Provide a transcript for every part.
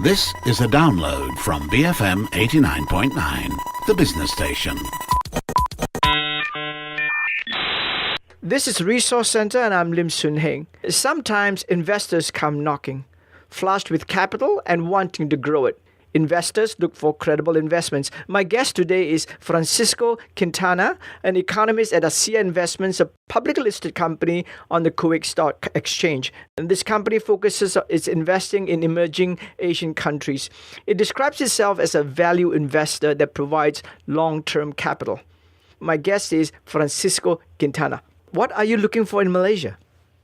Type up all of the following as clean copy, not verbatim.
This is a download from BFM 89.9, the business station. This is Resource Center and I'm Lim Soon Heng. Sometimes investors come knocking, flushed with capital and wanting to grow it. Investors look for credible investments. My guest today is Francisco Quintana, an economist at ASEA Investments, a publicly listed company on the Kuwait Stock Exchange. And this company focuses on its investing in emerging Asian countries. It describes itself as a value investor that provides long-term capital. My guest is Francisco Quintana. What are you looking for in Malaysia?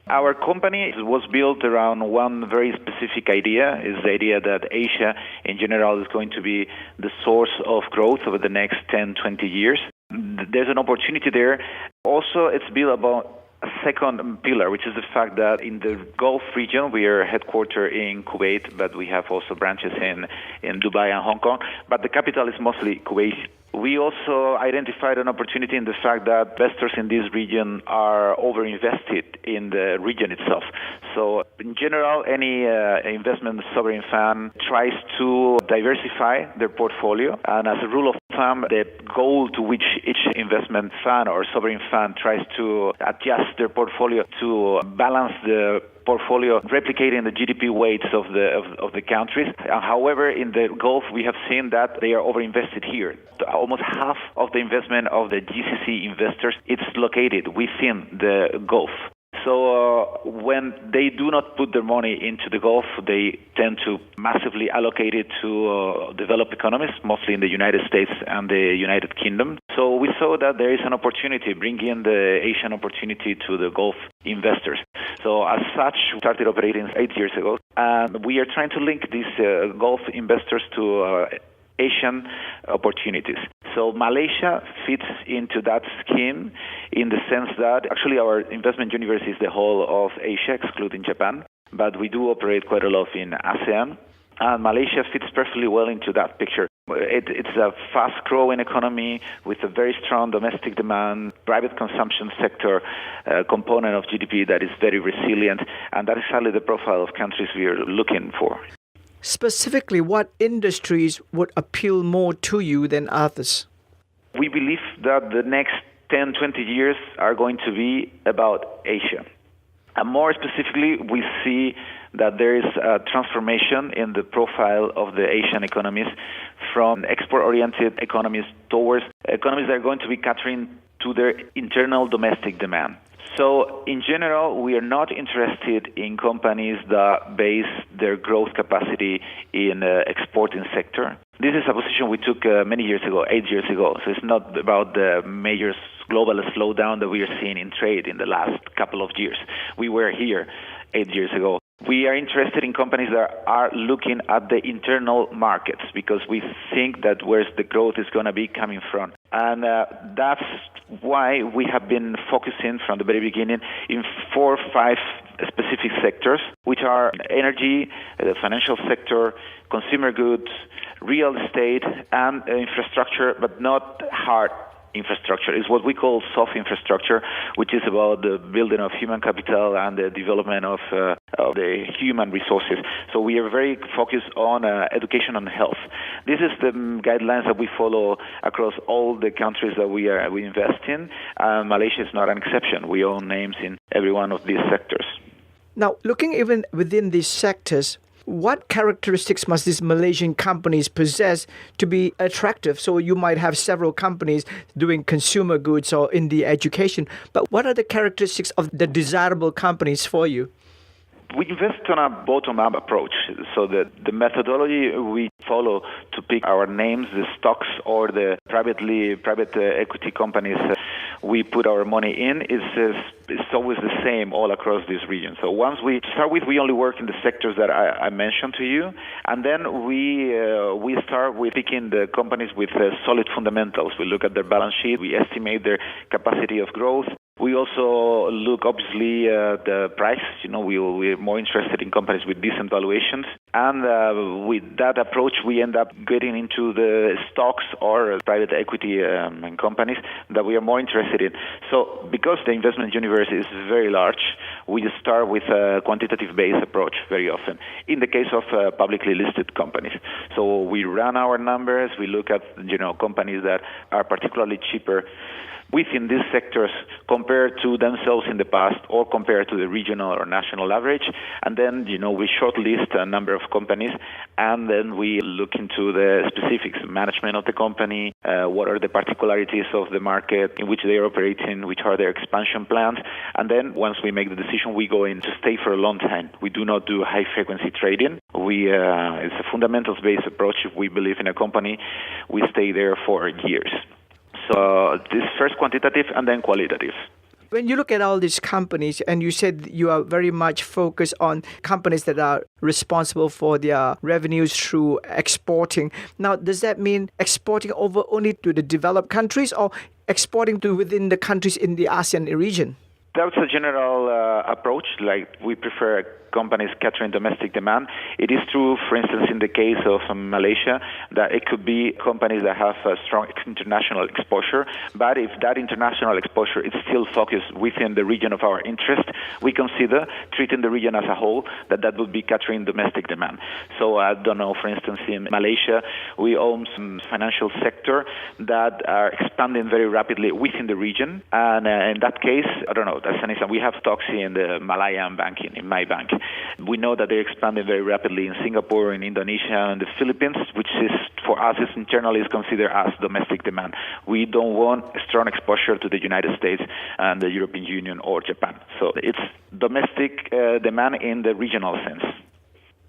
Our company was built around one very specific idea, is the idea that Asia in general is going to be the source of growth over the next 10, 20 years. There's an opportunity there. Also, it's built about a second pillar, which is the fact that in the Gulf region, we are headquartered in Kuwait, but we have also branches in Dubai and Hong Kong, but the capital is mostly Kuwait. We also identified an opportunity in the fact that investors in this region are overinvested in the region itself. So in general, any investment sovereign fund tries to diversify their portfolio. And as a rule of thumb, the goal to which each investment fund or sovereign fund tries to adjust their portfolio to balance the portfolio replicating the GDP weights of the countries. However, in the Gulf, we have seen that they are overinvested here. Almost half of the investment of the GCC investors, it's located within the Gulf. So when they do not put their money into the Gulf, they tend to massively allocate it to developed economies, mostly in the United States and the United Kingdom. So we saw that there is an opportunity, bringing the Asian opportunity to the Gulf investors. So as such, we started operating 8 years ago, and we are trying to link these Gulf investors to Asian opportunities. So Malaysia fits into that scheme in the sense that actually our investment universe is the whole of Asia, excluding Japan, but we do operate quite a lot in ASEAN, and Malaysia fits perfectly well into that picture. It's a fast-growing economy with a very strong domestic demand, private consumption sector component of GDP that is very resilient, and that is exactly the profile of countries we are looking for. Specifically, what industries would appeal more to you than others? We believe that the next 10, 20 years are going to be about Asia. And more specifically, we see that there is a transformation in the profile of the Asian economies from export-oriented economies towards economies that are going to be catering to their internal domestic demand. So, in general, we are not interested in companies that base their growth capacity in exporting sector. This is a position we took many years ago, 8 years ago. So it's not about the major global slowdown that we are seeing in trade in the last couple of years. We were here 8 years ago. We are interested in companies that are looking at the internal markets because we think that where the growth is going to be coming from. And that's why we have been focusing from the very beginning in 4 or 5 specific sectors, which are energy, the financial sector, consumer goods, real estate, and infrastructure, but not hard infrastructure. Is what we call soft infrastructure, which is about the building of human capital and the development of the human resources. So we are very focused on education and health. This is the guidelines that we follow across all the countries that we invest in. Malaysia is not an exception. We own names in every one of these sectors. Now, looking even within these sectors, what characteristics must these Malaysian companies possess to be attractive? So you might have several companies doing consumer goods or in the education, but what are the characteristics of the desirable companies for you? We invest on a bottom-up approach. So the methodology we follow to pick our names, the stocks or the private equity companies we put our money in is always the same all across this region. So once we start with, we only work in the sectors that I mentioned to you, and then we start with picking the companies with solid fundamentals. We look at their balance sheet, we estimate their capacity of growth. We also look, obviously, at the price. We're more interested in companies with decent valuations. And with that approach, we end up getting into the stocks or private equity companies that we are more interested in. So because the investment universe is very large, we start with a quantitative-based approach very often, in the case of publicly listed companies. So we run our numbers, we look at companies that are particularly cheaper within these sectors compared to themselves in the past or compared to the regional or national average. And then, we shortlist a number of companies, and then we look into the specifics, management of the company, what are the particularities of the market in which they are operating, which are their expansion plans. And then once we make the decision, we go in to stay for a long time. We do not do high-frequency trading. It's a fundamentals-based approach. If we believe in a company, we stay there for years. So this first quantitative and then qualitative. When you look at all these companies, and you said you are very much focused on companies that are responsible for their revenues through exporting. Now, does that mean exporting over only to the developed countries or exporting to within the countries in the ASEAN region? That's a general approach. Like, we prefer companies capturing domestic demand. It is true, for instance, in the case of Malaysia, that it could be companies that have a strong international exposure. But if that international exposure is still focused within the region of our interest, we consider treating the region as a whole, that would be capturing domestic demand. So I don't know, for instance, in Malaysia, we own some financial sector that are expanding very rapidly within the region. And in that case, I don't know, that's an example. We have stocks in the Malayan banking, in my bank. We know that they're expanding very rapidly in Singapore, in Indonesia, and the Philippines, which is, for us, is internally considered as domestic demand. We don't want a strong exposure to the United States and the European Union or Japan. So it's domestic demand in the regional sense.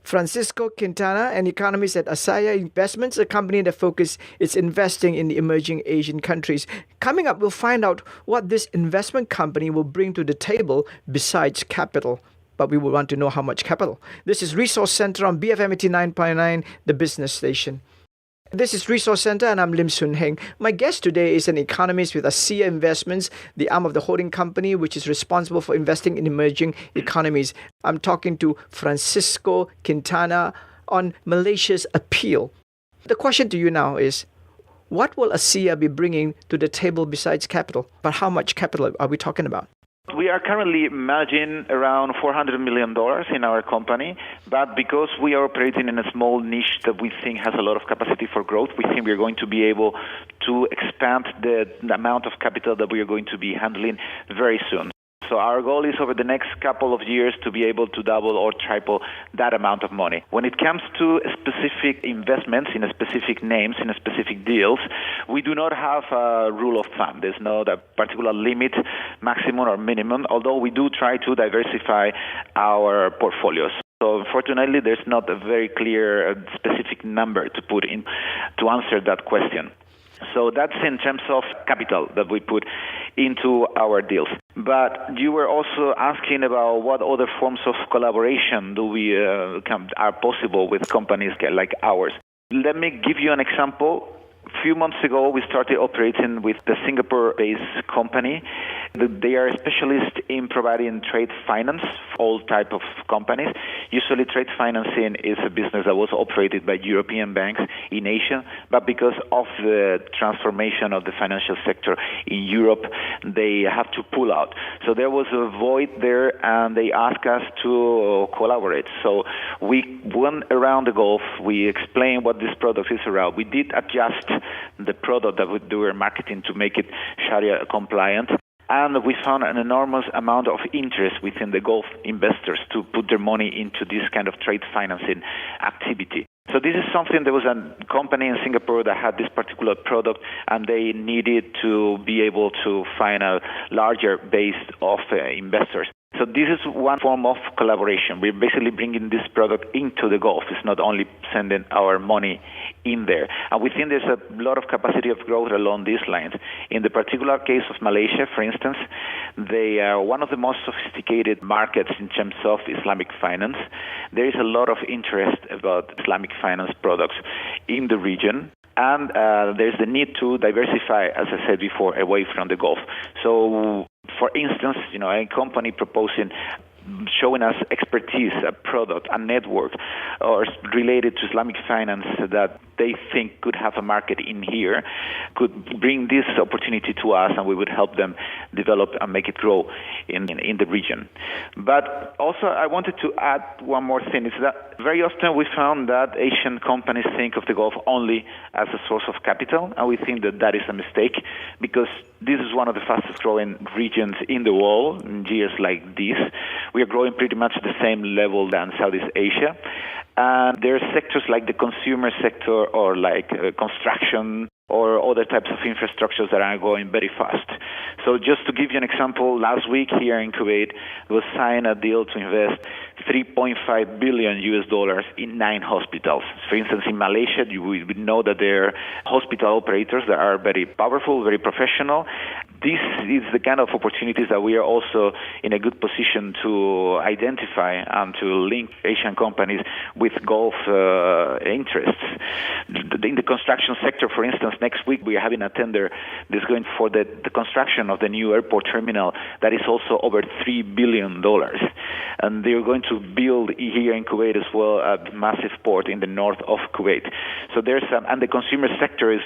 Francisco Quintana, an economist at Asaya Investments, a company that focuses its investing in the emerging Asian countries. Coming up, we'll find out what this investment company will bring to the table besides capital. But we will want to know how much capital. This is Resource Center on BFM 89.9, the business station. This is Resource Center, and I'm Lim Soon Heng. My guest today is an economist with ASEA Investments, the arm of the holding company which is responsible for investing in emerging economies. I'm talking to Francisco Quintana on Malaysia's appeal. The question to you now is, what will ASEA be bringing to the table besides capital? But how much capital are we talking about? We are currently managing around $400 million in our company, but because we are operating in a small niche that we think has a lot of capacity for growth, we think we're going to be able to expand the amount of capital that we are going to be handling very soon. So our goal is over the next couple of years to be able to double or triple that amount of money. When it comes to specific investments in specific names, in specific deals, we do not have a rule of thumb. There's no particular limit, maximum or minimum, although we do try to diversify our portfolios. So unfortunately, there's not a very clear specific number to put in to answer that question. So that's in terms of capital that we put into our deals. But you were also asking about what other forms of collaboration are possible with companies like ours. Let me give you an example. A few months ago, we started operating with the Singapore-based company. They are specialists in providing trade finance for all type of companies. Usually, trade financing is a business that was operated by European banks in Asia, but because of the transformation of the financial sector in Europe, they have to pull out. So there was a void there, and they asked us to collaborate. So we went around the Gulf. We explained what this product is around. We did adjust the product that we were marketing to make it Sharia compliant. And we found an enormous amount of interest within the Gulf investors to put their money into this kind of trade financing activity. So this is something, there was a company in Singapore that had this particular product, and they needed to be able to find a larger base of investors. So this is one form of collaboration. We're basically bringing this product into the Gulf. It's not only sending our money in there. And we think there's a lot of capacity of growth along these lines. In the particular case of Malaysia, for instance, they are one of the most sophisticated markets in terms of Islamic finance. There is a lot of interest about Islamic finance products in the region. And there's the need to diversify, as I said before, away from the Gulf. So, for instance, a company proposing showing us expertise, a product, a network, or related to Islamic finance that they think could have a market in here, could bring this opportunity to us, and we would help them develop and make it grow in the region. But also, I wanted to add one more thing. Is that very often we found that Asian companies think of the Gulf only as a source of capital, and we think that that is a mistake, because this is one of the fastest growing regions in the world in years like this. We are growing pretty much the same level than Southeast Asia. And there are sectors like the consumer sector or like construction or other types of infrastructures that are going very fast. So just to give you an example, last week here in Kuwait, we signed a deal to invest $3.5 billion in 9 hospitals. For instance, in Malaysia, we know that there are hospital operators that are very powerful, very professional. This is the kind of opportunities that we are also in a good position to identify and to link Asian companies with Gulf interests. In the construction sector, for instance, next week we are having a tender that's going for the construction of the new airport terminal that is also over $3 billion. And they are going to build here in Kuwait as well a massive port in the north of Kuwait. So and the consumer sector is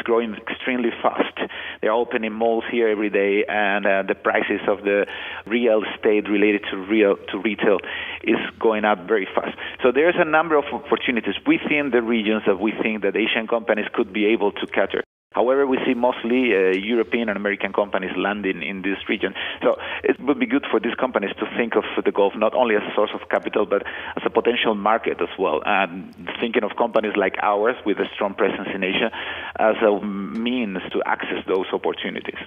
growing extremely fast. They're opening malls here every day, and the prices of the real estate related to retail is going up very fast. So there's a number of opportunities within the regions that we think that Asian companies could be able to cater. However, we see mostly European and American companies landing in this region. So it would be good for these companies to think of the Gulf not only as a source of capital, but as a potential market as well. And thinking of companies like ours with a strong presence in Asia as a means to access those opportunities.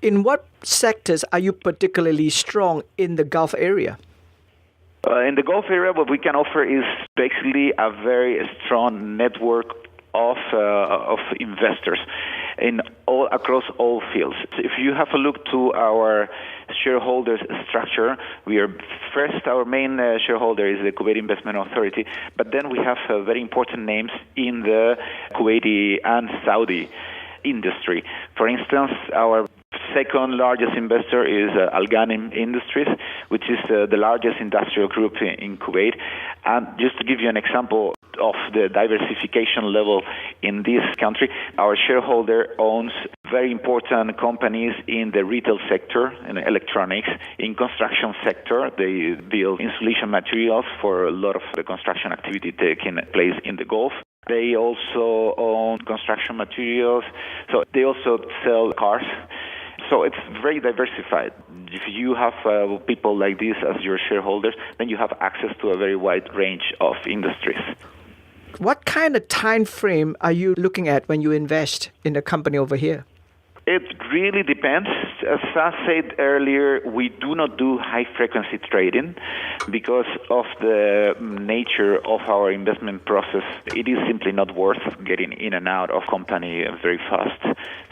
In what sectors are you particularly strong in the Gulf area? In the Gulf area, what we can offer is basically a very strong network of investors across all fields. If you have a look to our shareholders structure, our main shareholder is the Kuwait Investment Authority, but then we have very important names in the Kuwaiti and Saudi industry. For instance, our second largest investor is Al Ghanim Industries, which is the largest industrial group in Kuwait. And just to give you an example of the diversification level in this country, our shareholder owns very important companies in the retail sector, in electronics, in construction sector. They build insulation materials for a lot of the construction activity taking place in the Gulf. They also own construction materials, so they also sell cars. So it's very diversified. If you have people like this as your shareholders, then you have access to a very wide range of industries. What kind of time frame are you looking at when you invest in a company over here? It really depends. As I said earlier, we do not do high-frequency trading because of the nature of our investment process. It is simply not worth getting in and out of company very fast.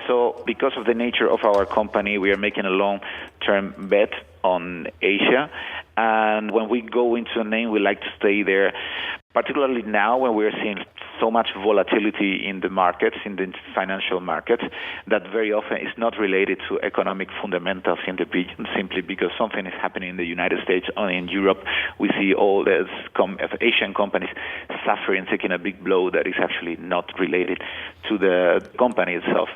So because of the nature of our company, we are making a long-term bet on Asia. And when we go into a name, we like to stay there, particularly now when we're seeing so much volatility in the markets, in the financial markets, that very often is not related to economic fundamentals in the region, simply because something is happening in the United States or in Europe. We see all these Asian companies suffering, taking a big blow that is actually not related to the company itself.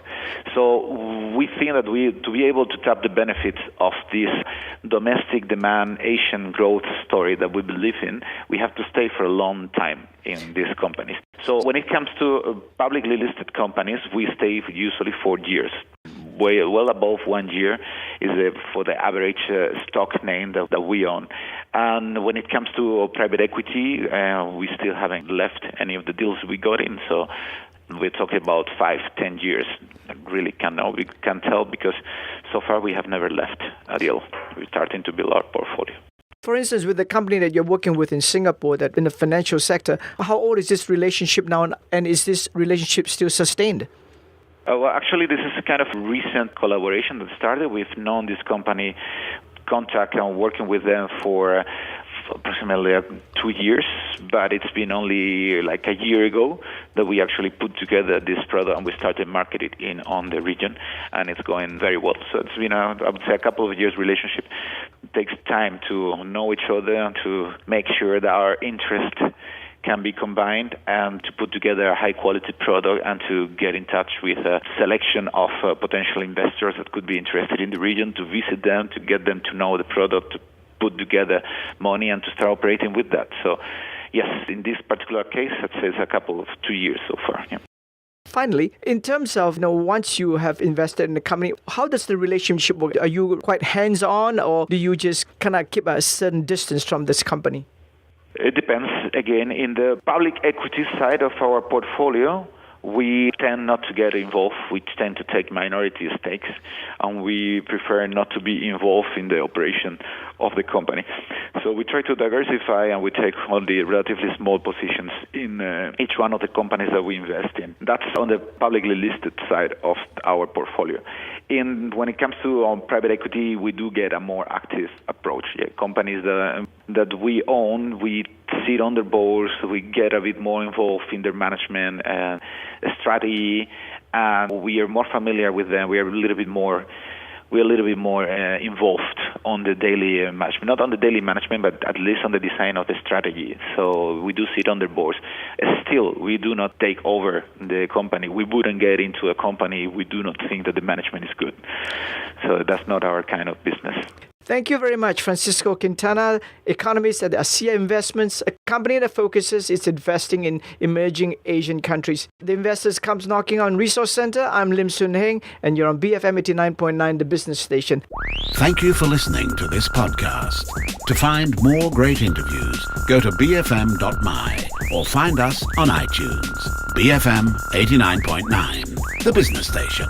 So we think that to be able to tap the benefits of this domestic demand Asian growth story that we believe in, we have to stay for a long time in these companies. So when it comes to publicly listed companies, we stay usually 4 years. Well above 1 year is for the average stock name that we own. And when it comes to private equity, we still haven't left any of the deals we got in. So we're talking about 5-10 years. We can't tell because so far we have never left a deal. We're starting to build our portfolio. For instance, with the company that you're working with in Singapore, that in the financial sector, how old is this relationship now, and is this relationship still sustained? Well, actually, this is a kind of recent collaboration that started. We've known this company, contact and working with them for approximately 2 years, but it's been only like a year ago that we actually put together this product and we started marketing it on the region, and it's going very well. So it's been, I would say, a couple of years relationship. takes time to know each other, to make sure that our interests can be combined and to put together a high-quality product and to get in touch with a selection of potential investors that could be interested in the region, to visit them, to get them to know the product, to put together money and to start operating with that. So, yes, in this particular case, I'd say it's a couple of 2 years so far. Yeah. Finally, in terms of once you have invested in the company, how does the relationship work? Are you quite hands-on, or do you just kind of keep a certain distance from this company? It depends. Again, in the public equity side of our portfolio, we tend not to get involved. We tend to take minority stakes, and we prefer not to be involved in the operation of the company. So we try to diversify, and we take only relatively small positions in each one of the companies that we invest in. That's on the publicly listed side of our portfolio. When it comes to private equity, we do get a more active approach. Yeah, companies that we own, we sit on their boards, we get a bit more involved in their management and strategy, and we are more familiar with them. We are a little bit more involved on the daily management, not on the daily management, but at least on the design of the strategy. So we do sit on their boards. Still, we do not take over the company. We wouldn't get into a company if we do not think that the management is good. So that's not our kind of business. Thank you very much, Francisco Quintana, economist at ASEA Investments, a company that focuses its investing in emerging Asian countries. The Investors Comes Knocking on Resource Center. I'm Lim Soon Heng, and you're on BFM 89.9, the business station. Thank you for listening to this podcast. To find more great interviews, go to bfm.my or find us on iTunes. BFM 89.9, the business station.